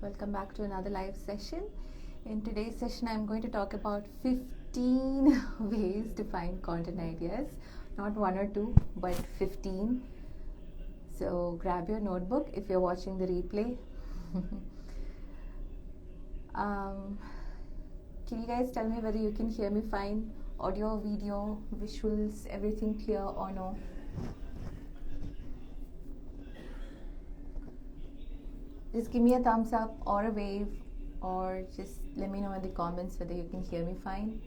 Welcome back to another live session. In today's session, I'm going to talk about 15 ways to find content ideas. Not one or two, but 15. So grab your notebook if you're watching the replay. Can you guys tell me whether you can hear me fine? Audio, video, visuals, everything clear or no? Just give me a thumbs up or a wave, or just let me know in the comments whether you can hear me fine.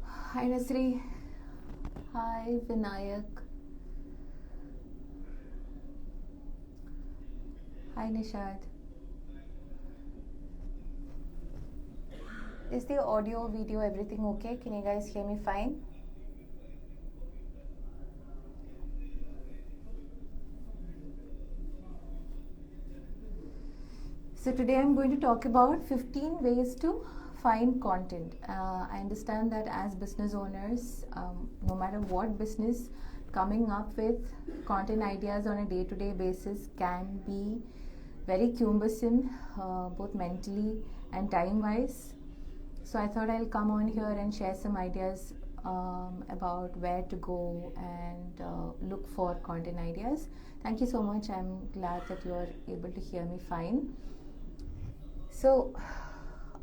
Hi Nasri. Hi Vinayak. Hi Nishad. Is the audio, video, everything okay? Can you guys hear me fine? So today I'm going to talk about 15 ways to find content. I understand that as business owners, no matter what business, coming up with content ideas on a day-to-day basis can be very cumbersome, both mentally and time-wise. So I thought I'll come on here and share some ideas about where to go and look for content ideas. Thank you so much. I'm glad that you're able to hear me fine. So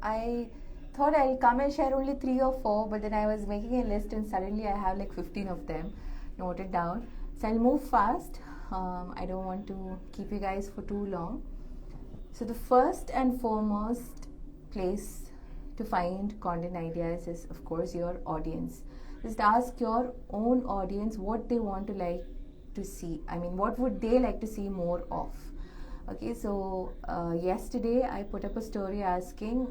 I thought I'll come and share only 3 or 4, but then I was making a list and suddenly I have like 15 of them noted down. So I'll move fast. I don't want to keep you guys for too long. So the first and foremost place to find content ideas is, of course, your audience. Just ask your own audience what they want to like to see. I mean, what would they like to see more of? Okay, so yesterday I put up a story asking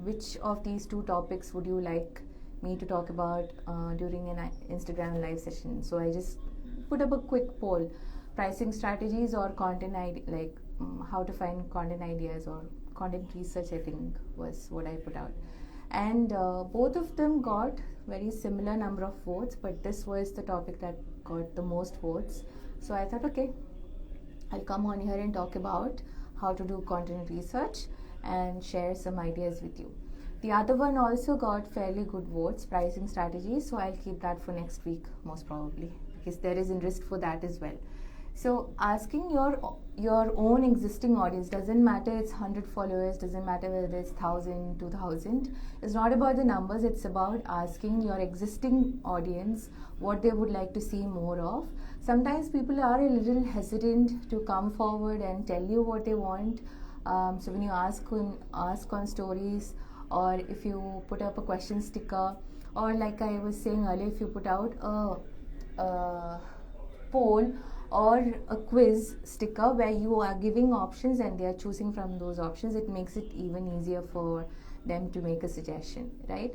which of these 2 topics would you like me to talk about during an Instagram live session. So I just put up a quick poll: pricing strategies or content how to find content ideas, or content research, I think was what I put out. And both of them got very similar number of votes, but this was the topic that got the most votes. So I thought, okay, I'll come on here and talk about how to do content research and share some ideas with you. The other one also got fairly good votes, pricing strategies, so I'll keep that for next week most probably, because there is interest for that as well. So asking your own existing audience, doesn't matter it's 100 followers, doesn't matter whether it's 1000, 2000. It's not about the numbers, it's about asking your existing audience what they would like to see more of. Sometimes people are a little hesitant to come forward and tell you what they want. So when you ask on stories, or if you put up a question sticker, or like I was saying earlier, if you put out a poll or a quiz sticker where you are giving options and they are choosing from those options, it makes it even easier for them to make a suggestion, right?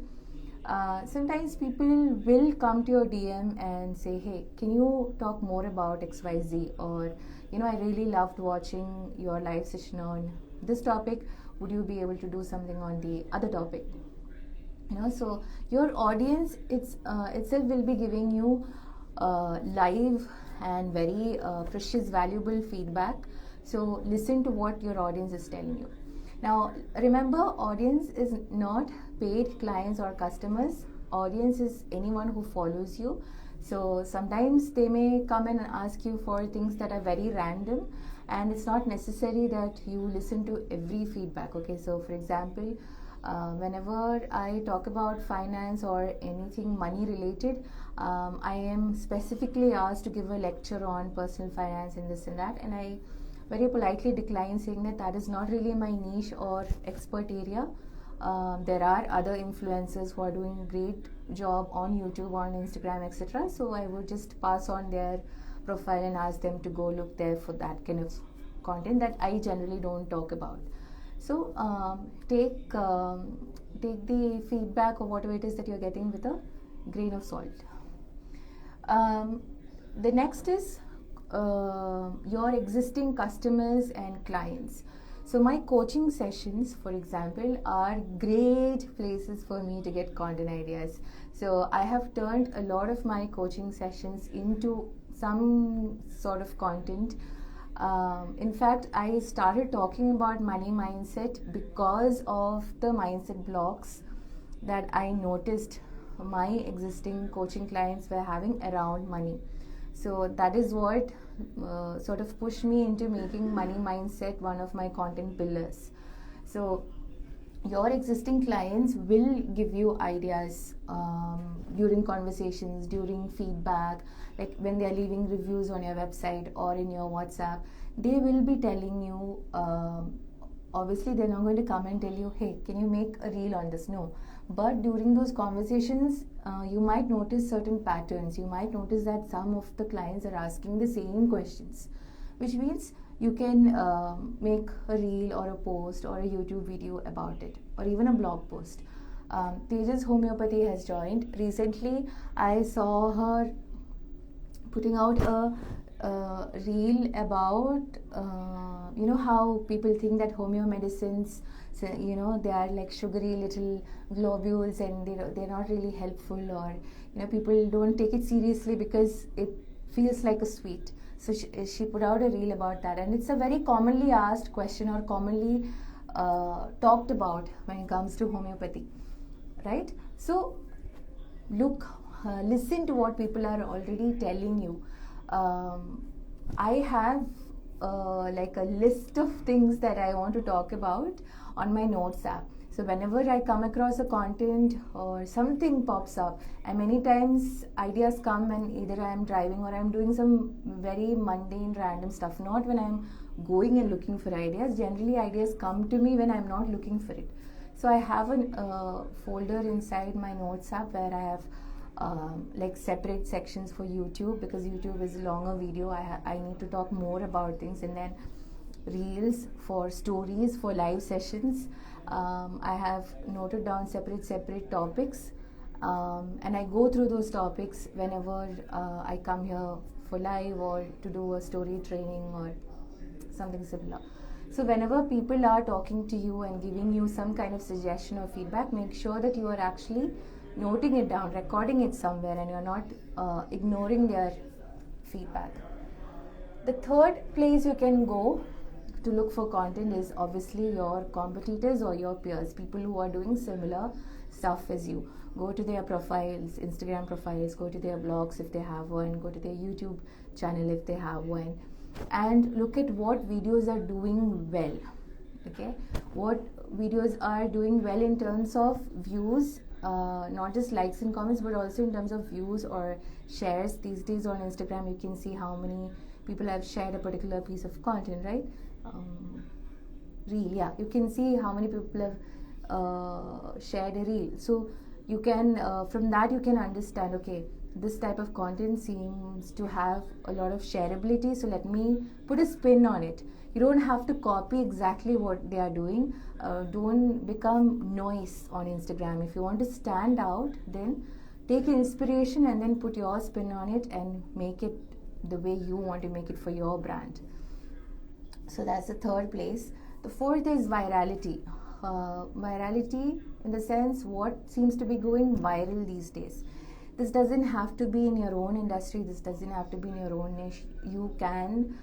Sometimes people will come to your DM and say, hey, can you talk more about XYZ, or I really loved watching your live session on this topic, would you be able to do something on the other topic? So your audience itself will be giving you live and very precious, valuable feedback. So listen to what your audience is telling you. Now remember, audience is not paid clients or customers. Audience is anyone who follows you. So sometimes they may come and ask you for things that are very random, and it's not necessary that you listen to every feedback. Okay, so for example, whenever I talk about finance or anything money related, I am specifically asked to give a lecture on personal finance and this and that, and I very politely decline, saying that is not really my niche or expert area. There are other influencers who are doing a great job on YouTube, on Instagram, etc. So I would just pass on their profile and ask them to go look there for that kind of content that I generally don't talk about. So take the feedback or whatever it is that you're getting with a grain of salt. The next is your existing customers and clients. So my coaching sessions, for example, are great places for me to get content ideas. So I have turned a lot of my coaching sessions into some sort of content In fact, I started talking about money mindset because of the mindset blocks that I noticed my existing coaching clients were having around money. So that is what sort of pushed me into making money mindset one of my content pillars. So your existing clients will give you ideas during conversations, during feedback, like when they are leaving reviews on your website or in your WhatsApp. They will be telling you, obviously they're not going to come and tell you, hey, can you make a reel on this? No. But during those conversations, you might notice certain patterns. You might notice that some of the clients are asking the same questions, which means you can make a reel or a post or a YouTube video about it, or even a blog post. Tejas Homeopathy has joined. Recently, I saw her putting out a reel about, how people think that homeo medicines, so, they are like sugary little globules and they're not really helpful, or, people don't take it seriously because it feels like a sweet. So she put out a reel about that, and it's a very commonly asked question, or commonly talked about when it comes to homeopathy, right? So listen to what people are already telling you. I have like a list of things that I want to talk about on my notes app. So whenever I come across a content or something pops up, and many times ideas come and either I am driving or I am doing some very mundane random stuff, not when I am going and looking for ideas. Generally ideas come to me when I am not looking for it. So I have a folder inside my notes app where I have like separate sections for YouTube, because YouTube is a longer video. I need to talk more about things, and then reels for stories, for live sessions. I have noted down separate topics, and I go through those topics whenever I come here for live or to do a story training or something similar. So whenever people are talking to you and giving you some kind of suggestion or feedback, make sure that you are actually noting it down, recording it somewhere, and you're not ignoring their feedback. The third place you can go to look for content is obviously your competitors or your peers, people who are doing similar stuff as you. Go to their profiles, Instagram profiles, go to their blogs if they have one, go to their YouTube channel if they have one, and look at what videos are doing well. Okay, what videos are doing well in terms of views, not just likes and comments, but also in terms of views or shares. These days on Instagram you can see how many people have shared a particular piece of content, right? Reel, yeah, you can see how many people have shared a reel. So you can from that you can understand, okay, this type of content seems to have a lot of shareability, so let me put a spin on it. You don't have to copy exactly what they are doing. Don't become noise on Instagram. If you want to stand out, then take inspiration and then put your spin on it and make it the way you want to make it for your brand. So that's the third place. The fourth is virality. Virality in the sense what seems to be going viral these days. This doesn't have to be in your own industry. This doesn't have to be in your own niche. You can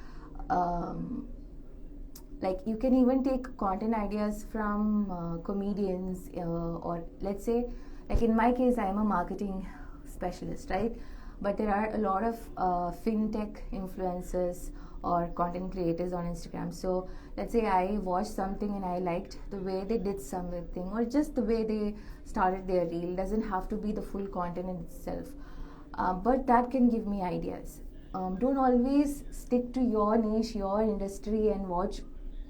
you can even take content ideas from comedians, or let's say, like in my case, I am a marketing specialist, right? But there are a lot of fintech influencers or content creators on Instagram. So let's say I watched something and I liked the way they did something, or just the way they started their reel. Doesn't have to be the full content in itself, but that can give me ideas. Don't always stick to your niche, your industry, and watch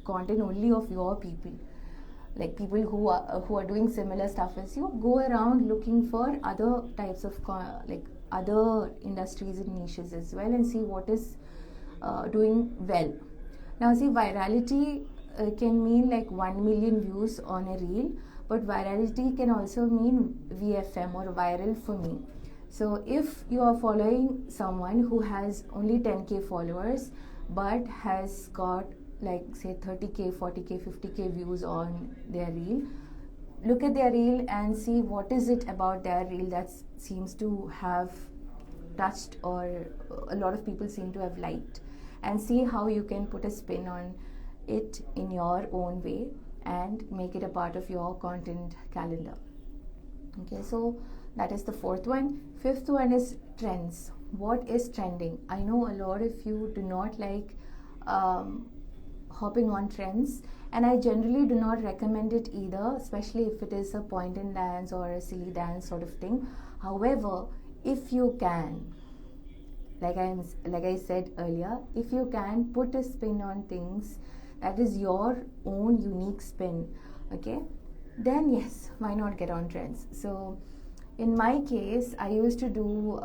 content only of your people, like people who are doing similar stuff as you. Go around looking for other types of other industries and niches as well, and see what is doing well. Now see, virality can mean like 1 million views on a reel, but virality can also mean VFM, or viral for me. So if you are following someone who has only 10k followers but has got like say 30k, 40k, 50k views on their reel, look at their reel and see what is it about their reel that seems to have touched, or a lot of people seem to have liked, and see how you can put a spin on it in your own way and make it a part of your content calendar. Okay, so that is the fourth one. Fifth one is trends. What is trending? I know a lot of you do not like hopping on trends, and I generally do not recommend it either, especially if it is a point in dance or a silly dance sort of thing. However, if you can, like I said earlier, if you can put a spin on things that is your own unique spin, okay, then yes, why not get on trends? So in my case, I used to do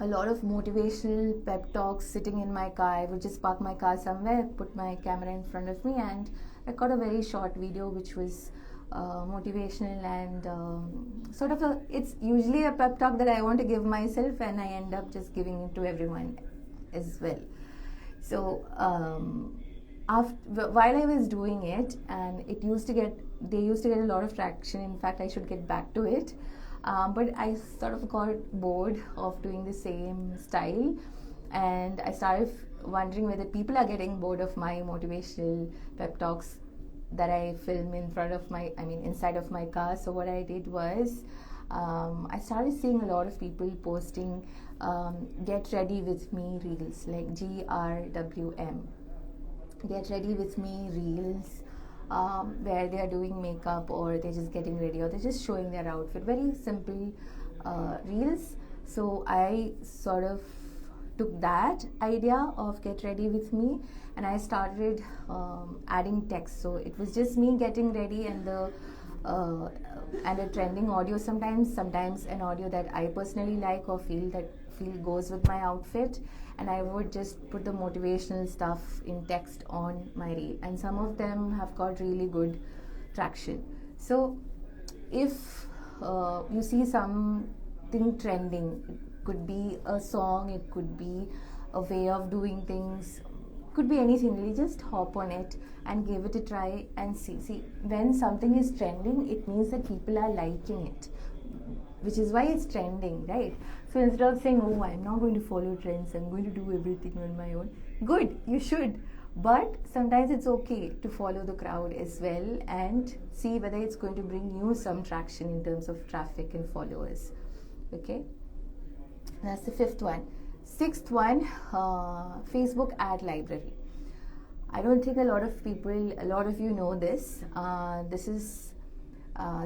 a lot of motivational pep talks sitting in my car. I would just park my car somewhere, put my camera in front of me, and record a very short video which was motivational and sort of it's usually a pep talk that I want to give myself, and I end up just giving it to everyone as well. So while I was doing it, and they used to get a lot of traction. In fact, I should get back to it. But I sort of got bored of doing the same style, and I started wondering whether people are getting bored of my motivational pep talks that I film inside of my car. So what I did was, I started seeing a lot of people posting get ready with me reels, like GRWM, get ready with me reels, where they are doing makeup, or they're just getting ready, or they're just showing their outfit. Very simple reels. So I sort of took that idea of get ready with me, and I started adding text. So it was just me getting ready and a trending audio, sometimes an audio that I personally like or feel goes with my outfit, and I would just put the motivational stuff in text on my reel, and some of them have got really good traction. So if you see something trending, it could be a song, it could be a way of doing things, could be anything, really just hop on it and give it a try and see. When something is trending, it means that people are liking it, which is why it's trending, right? So instead of saying, oh, I'm not going to follow trends, I'm going to do everything on my own, good, you should. But sometimes it's okay to follow the crowd as well and see whether it's going to bring you some traction in terms of traffic and followers. Okay, that's the fifth one. Sixth one, Facebook ad library. I don't think a lot of you know this. This is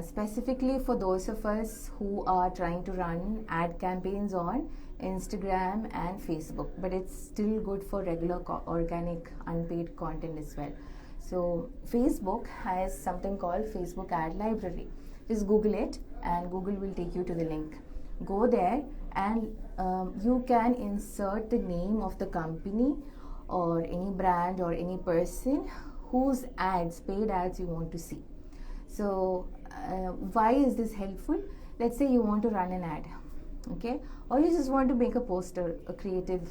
specifically for those of us who are trying to run ad campaigns on Instagram and Facebook, but it's still good for regular organic unpaid content as well. So Facebook has something called Facebook ad library. Just Google it and Google will take you to the link. Go there and you can insert the name of the company or any brand or any person whose paid ads you want to see. So why is this helpful? Let's say you want to run an ad, okay, or you just want to make a poster, a creative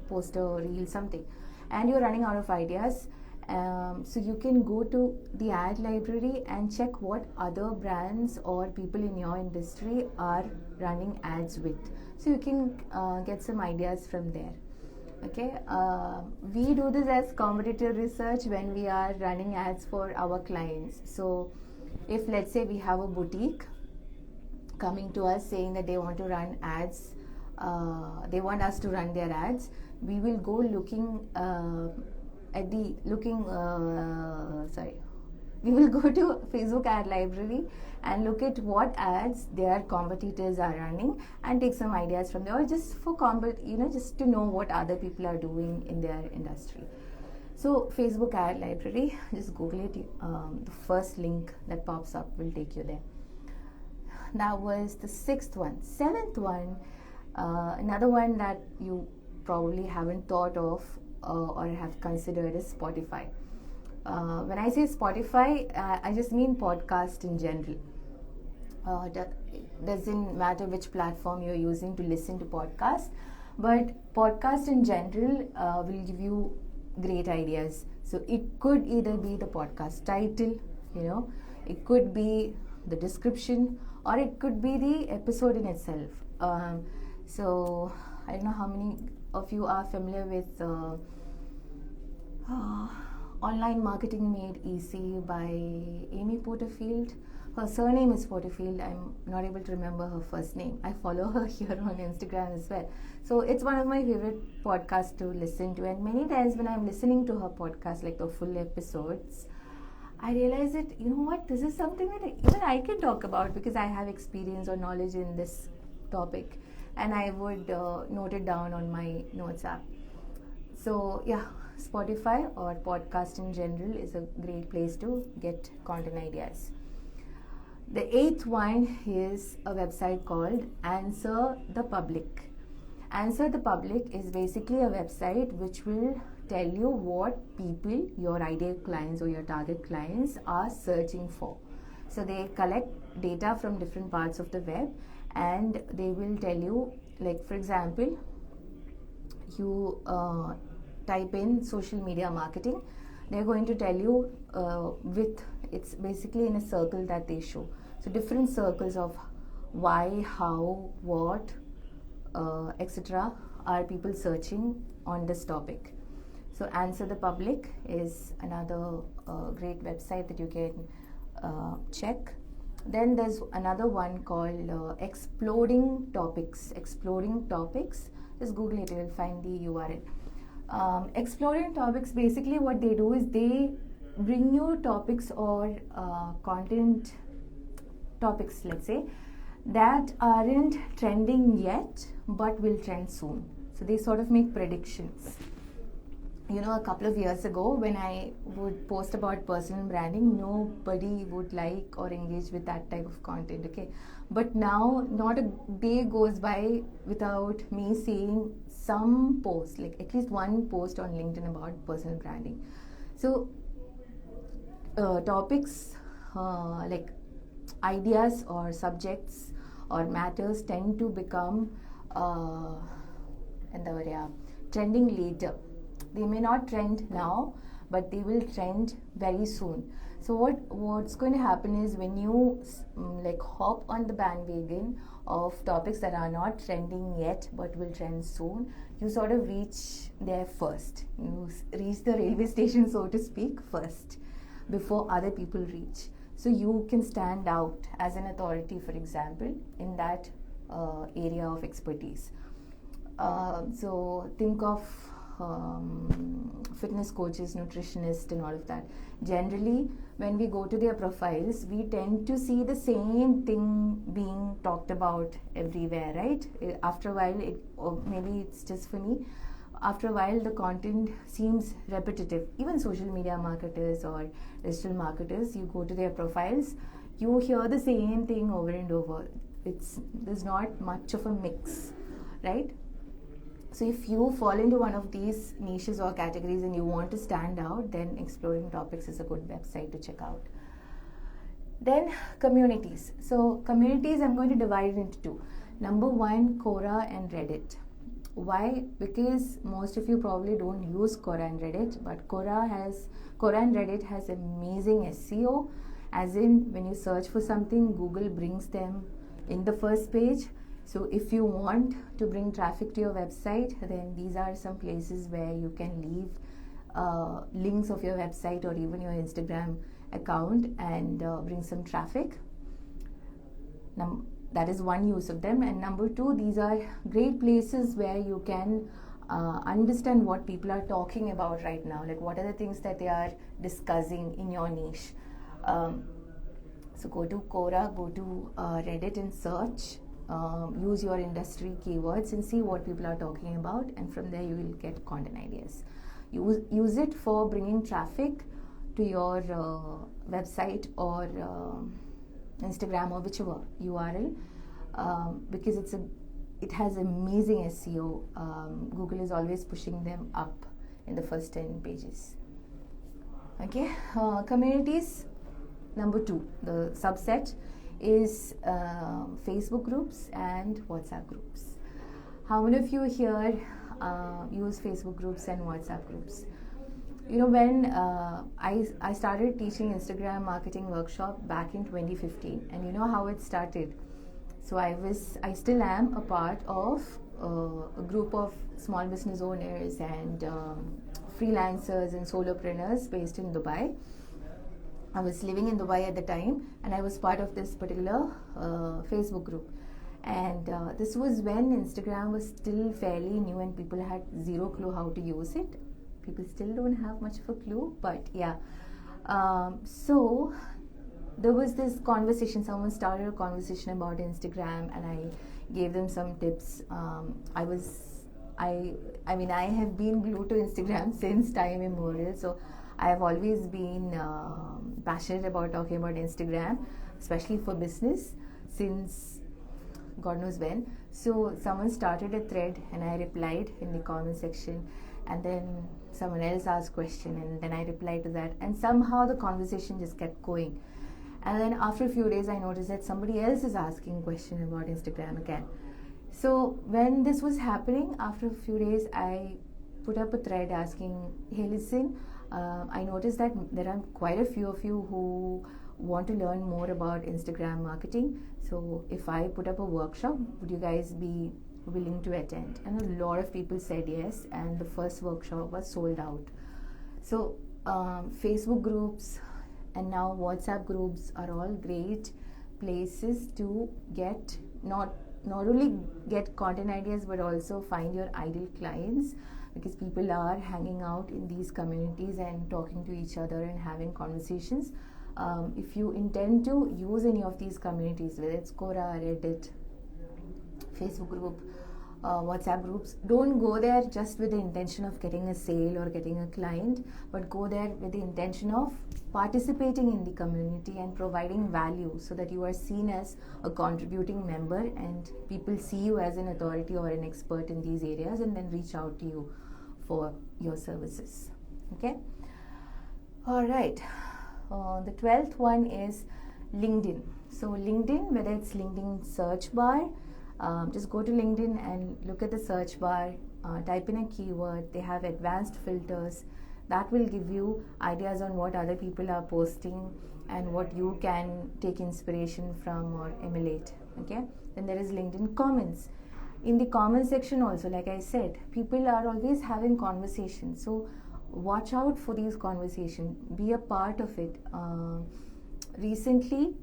poster, reel, something, and you're running out of ideas. So you can go to the ad library and check what other brands or people in your industry are running ads with. So you can get some ideas from there. Okay, we do this as competitive research when we are running ads for our clients. So if let's say we have a boutique coming to us saying that they want to run ads, they want us to run their ads, we will go looking we will go to Facebook ad library and look at what ads their competitors are running and take some ideas from there, or just for just to know what other people are doing in their industry. So Facebook ad library, just Google it. The first link that pops up will take you there. That was the sixth one. Seventh one, another one that you probably haven't thought of or have considered is Spotify. When I say Spotify, I just mean podcast in general. It doesn't matter which platform you're using to listen to podcasts, but podcast in general will give you great ideas. So it could either be the podcast title, it could be the description, or it could be the episode in itself. So I don't know how many of you are familiar with Online Marketing Made Easy by Amy Porterfield. Her surname is Porterfield. I'm not able to remember her first name. I follow her here on Instagram as well. So it's one of my favorite podcasts to listen to. And many times when I'm listening to her podcast, like the full episodes, I realize that, you know what, this is something that even I can talk about because I have experience or knowledge in this topic. And I would note it down on my notes app. So yeah, Spotify or podcast in general is a great place to get content ideas. The 8th one is a website called Answer the Public. Answer the Public is basically a website which will tell you what people, your ideal clients or your target clients, are searching for. So they collect data from different parts of the web and they will tell you, like for example, you type in social media marketing, they're going to tell you it's basically in a circle that they show. So different circles of why, how, what, etc. are people searching on this topic. So Answer the Public is another great website that you can check. Then there's another one called Exploding Topics. Exploding Topics. Just Google it, you will find the URL. Exploding Topics, basically what they do is they bring you topics or content topics, let's say, that aren't trending yet but will trend soon. So they sort of make predictions. You know, a couple of years ago when I would post about personal branding, nobody would like or engage with that type of content, okay? But now not a day goes by without me seeing some post, like at least one post on LinkedIn about personal branding. So topics like ideas or subjects or matters tend to become trending later. They may not trend now, but they will trend very soon. So what's going to happen is when you hop on the bandwagon of topics that are not trending yet but will trend soon, you sort of reach there first. You reach the railway station, so to speak, first before other people reach. So you can stand out as an authority, for example, in that area of expertise. So think of fitness coaches, nutritionists and all of that. Generally, when we go to their profiles, we tend to see the same thing being talked about everywhere, right? After a while, or maybe it's just for me, after a while the content seems repetitive. Even social media marketers or digital marketers, you go to their profiles, you hear the same thing over and over. There's not much of a mix, right? So if you fall into one of these niches or categories and you want to stand out, then Exploring Topics is a good website to check out. Then communities. So communities, I'm going to divide it into two. Number one, Quora and Reddit. Why? Because most of you probably don't use Quora and Reddit, but Quora and Reddit has amazing SEO, as in when you search for something, Google brings them in the first page. So if you want to bring traffic to your website, then these are some places where you can leave links of your website or even your Instagram account and bring some traffic. That is one use of them. And number two, these are great places where you can understand what people are talking about right now, like what are the things that they are discussing in your niche. So go to Quora, go to Reddit and search. Use your industry keywords and see what people are talking about, and from there you will get content ideas. Use it for bringing traffic to your website or Instagram or whichever URL, because it has amazing SEO. Google is always pushing them up in the first 10 pages. Okay, communities. Number two, the subset is Facebook groups and WhatsApp groups. How many of you here use Facebook groups and WhatsApp groups? You know, when I started teaching Instagram marketing workshop back in 2015, and you know how it started. So I still am a part of a group of small business owners and freelancers and solopreneurs based in Dubai. I was living in Dubai at the time, and I was part of this particular Facebook group. And this was when Instagram was still fairly new and people had zero clue how to use it. People still don't have much of a clue, but yeah. So there was this conversation. Someone started a conversation about Instagram, and I gave them some tips. I mean, I have been glued to Instagram since time immemorial. So I have always been passionate about talking about Instagram, especially for business, since God knows when. So someone started a thread, and I replied in the comment section, and then someone else asked question, and then I replied to that, and somehow the conversation just kept going. And then after a few days, I noticed that somebody else is asking a question about Instagram again. So when this was happening, after a few days, I put up a thread asking, hey, listen, I noticed that there are quite a few of you who want to learn more about Instagram marketing. So if I put up a workshop, would you guys be willing to attend? And a lot of people said yes, and the first workshop was sold out. So Facebook groups and now WhatsApp groups are all great places to get not only get content ideas, but also find your ideal clients, because people are hanging out in these communities and talking to each other and having conversations. If you intend to use any of these communities, whether it's Quora, Reddit, Facebook group, WhatsApp groups, don't go there just with the intention of getting a sale or getting a client, but go there with the intention of participating in the community and providing value, so that you are seen as a contributing member and people see you as an authority or an expert in these areas, and then reach out to you for your services. Okay. All right. The 12th one is LinkedIn. So LinkedIn, whether it's LinkedIn search bar, just go to LinkedIn and look at the search bar, type in a keyword. They have advanced filters that will give you ideas on what other people are posting and what you can take inspiration from or emulate. Okay. Then there is LinkedIn comments. In the comment section also, like I said, people are always having conversations. So watch out for these conversations. Be a part of it. Recently,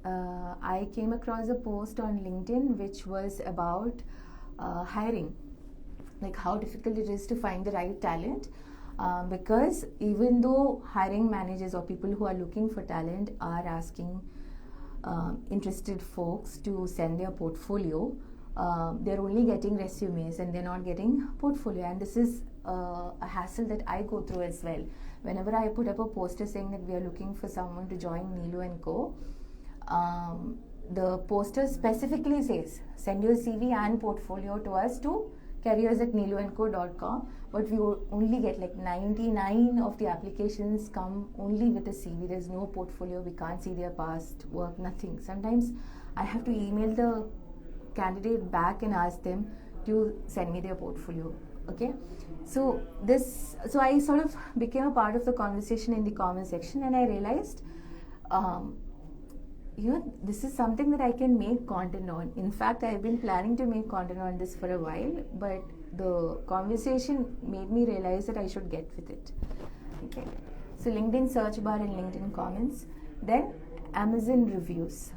I came across a post on LinkedIn which was about hiring, like how difficult it is to find the right talent. Because even though hiring managers or people who are looking for talent are asking interested folks to send their portfolio, they're only getting resumes and they're not getting portfolio. And this is a hassle that I go through as well. Whenever I put up a poster saying that we are looking for someone to join Neelu and Co., the poster specifically says send your CV and portfolio to us to careers@neeluandco.com, but we only get like 99 of the applications come only with a CV. There's no portfolio. We can't see their past work, nothing. Sometimes I have to email the candidate back and ask them to send me their portfolio. Okay, so I sort of became a part of the conversation in the comment section, and I realized this is something that I can make content on. In fact, I've been planning to make content on this for a while, but the conversation made me realize that I should get with it. Okay, so LinkedIn search bar and LinkedIn comments. Then Amazon reviews.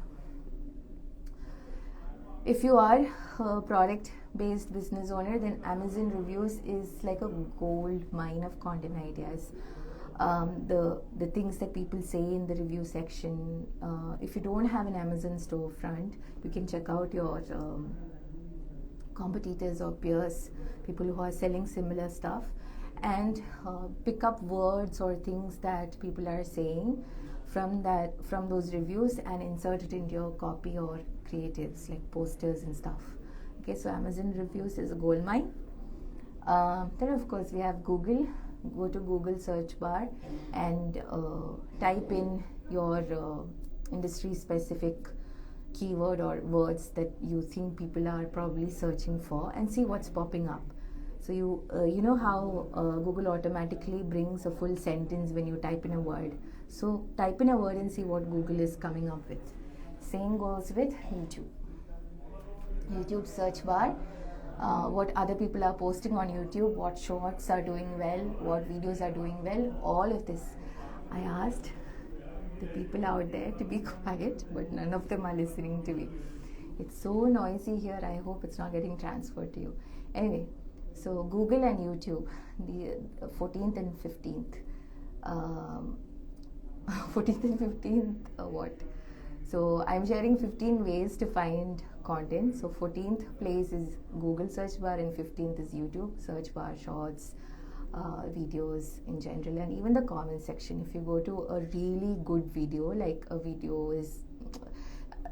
If you are a product-based business owner, then Amazon reviews is like a gold mine of content ideas. The things that people say in the review section. If you don't have an Amazon storefront, you can check out your competitors or peers, people who are selling similar stuff, and pick up words or things that people are saying from those reviews and insert it into your copy or creatives like posters and stuff. Okay, so Amazon reviews is a gold mine. Then of course we have Google. Go to Google search bar and type in your industry specific keyword or words that you think people are probably searching for, and see what's popping up. So you know how Google automatically brings a full sentence when you type in a word. So type in a word and see what Google is coming up with. Same goes with YouTube search bar. what other people are posting on YouTube, what shorts are doing well, what videos are doing well, all of this. I asked the people out there to be quiet, but none of them are listening to me. It's so noisy here. I hope it's not getting transferred to you. Anyway, so Google and YouTube, the 14th and 15th. 14th and 15th, what? So I'm sharing 15 ways to find content. So 14th place is Google search bar and 15th is YouTube search bar, shorts, videos in general, and even the comment section. If you go to a really good video, like a video is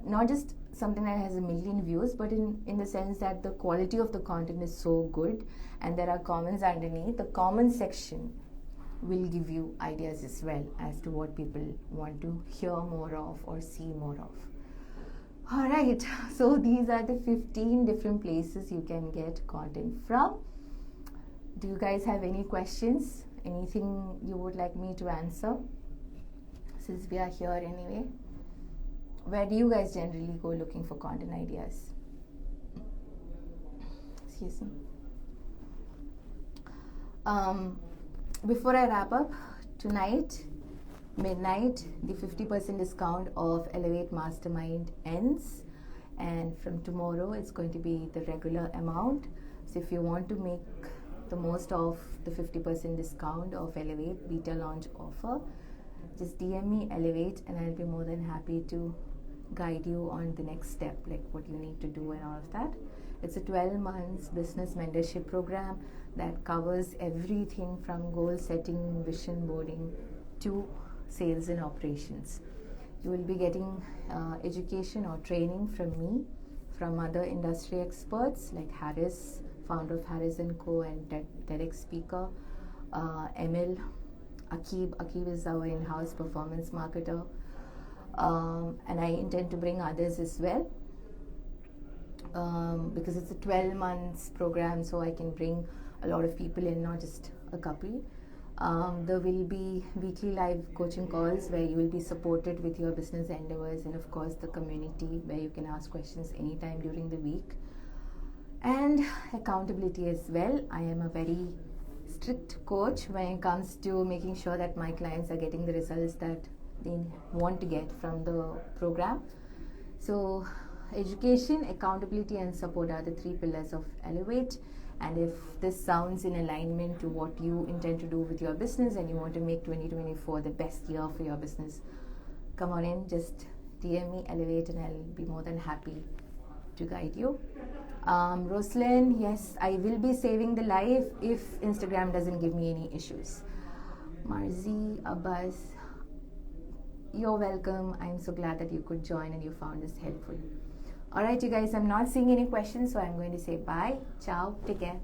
not just something that has a million views, but in the sense that the quality of the content is so good and there are comments underneath, the comment section will give you ideas as well as to what people want to hear more of or see more of. Alright, so these are the 15 different places you can get content from. Do you guys have any questions? Anything you would like me to answer? Since we are here anyway. Where do you guys generally go looking for content ideas? Excuse me. Before I wrap up, tonight, midnight, the 50% discount of Elevate Mastermind ends. And from tomorrow, it's going to be the regular amount. So if you want to make the most of the 50% discount of Elevate beta launch offer, just DM me Elevate and I'll be more than happy to guide you on the next step, like what you need to do and all of that. It's a 12 months business mentorship program that covers everything from goal setting, vision boarding to sales and operations. You will be getting education or training from me, from other industry experts like Harris, founder of Harris & Co. and TEDx speaker, Emil, Akib. Akib is our in-house performance marketer. And I intend to bring others as well, because it's a 12 months program, so I can bring a lot of people in, not just a couple. There will be weekly live coaching calls where you will be supported with your business endeavors, and of course the community where you can ask questions anytime during the week, and accountability as well. I am a very strict coach when it comes to making sure that my clients are getting the results that they want to get from the program. So education, accountability and support are the three pillars of Elevate. And if this sounds in alignment to what you intend to do with your business and you want to make 2024 the best year for your business, come on in, just DM me Elevate and I'll be more than happy to guide you. Roslyn, yes, I will be saving the live if Instagram doesn't give me any issues. Marzi, Abbas, you're welcome. I'm so glad that you could join and you found this helpful. Alright, you guys, I'm not seeing any questions, so I'm going to say bye. Ciao. Take care.